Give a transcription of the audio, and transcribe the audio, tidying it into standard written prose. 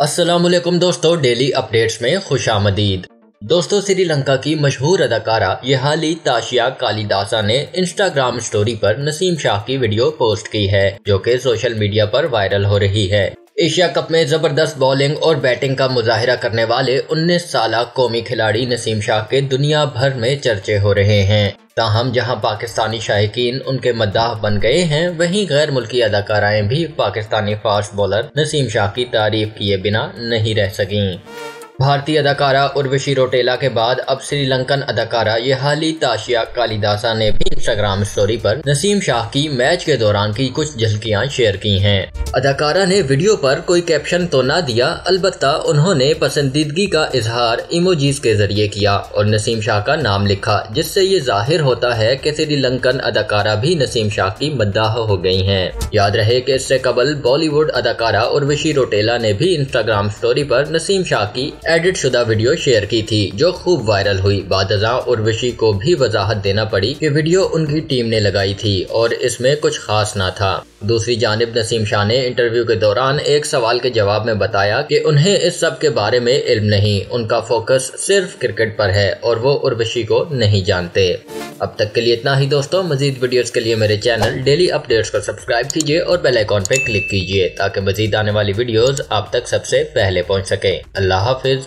अस्सलामुअलैकुम दोस्तों, daily updates में खुशामदीद। दोस्तों, श्रीलंका की मशहूर अदाकारा यहाली ताशिया कालिदासा ने इंस्टाग्राम स्टोरी पर नसीम शाह की वीडियो पोस्ट की है, जो कि सोशल मीडिया पर वायरल हो रही है। एशिया कप में जबरदस्त बॉलिंग और बैटिंग का मुजाहिरा करने वाले 19 साला कौमी खिलाड़ी नसीम शाह के दुनिया भर में चर्चे हो रहे हैं। ताहम जहां पाकिस्तानी शायकीन उनके मद्दाह बन गए हैं, वहीं गैर मुल्की अदाकाराएं भी पाकिस्तानी फास्ट बॉलर नसीम शाह की तारीफ किए बिना नहीं रह सकीं। भारतीय अदाकारा उर्वशी रौटेला के बाद अब श्रीलंकन अदाकारा यहाली ताशिया कालिदासा ने भी इंस्टाग्राम स्टोरी पर नसीम शाह की मैच के दौरान की कुछ झलकियां शेयर की हैं। अदाकारा ने वीडियो पर कोई कैप्शन तो ना दिया, अलबत्ता उन्होंने पसंदीदगी का इजहार इमोजीज के जरिए किया और नसीम शाह का नाम लिखा, जिससे ये जाहिर होता है कि श्रीलंकन अदाकारा भी नसीम शाह की मद्दाह हो गई हैं। याद रहे कि इससे कबल बॉलीवुड अदाकारा उर्वशी रौटेला ने भी इंस्टाग्राम स्टोरी पर नसीम शाह की एडिट शुदा वीडियो शेयर की थी, जो खूब वायरल हुई। बादशाह उर्वशी को भी वजाहत देना पड़ी कि वीडियो उनकी टीम ने लगाई थी और इसमें कुछ खास ना था। दूसरी जानिब नसीम शाह ने इंटरव्यू के दौरान एक सवाल के जवाब में बताया कि उन्हें इस सब के बारे में इल्म नहीं, उनका फोकस सिर्फ क्रिकेट पर है और वो उर्वशी को नहीं जानते। अब तक के लिए इतना ही दोस्तों। मजीद वीडियोस के लिए मेरे चैनल डेली अपडेट्स को सब्सक्राइब कीजिए और बेल आइकॉन पे क्लिक कीजिए ताकि मजीद आने वाली वीडियोस आप तक सबसे पहले पहुंच सके। अल्लाह हाफिज।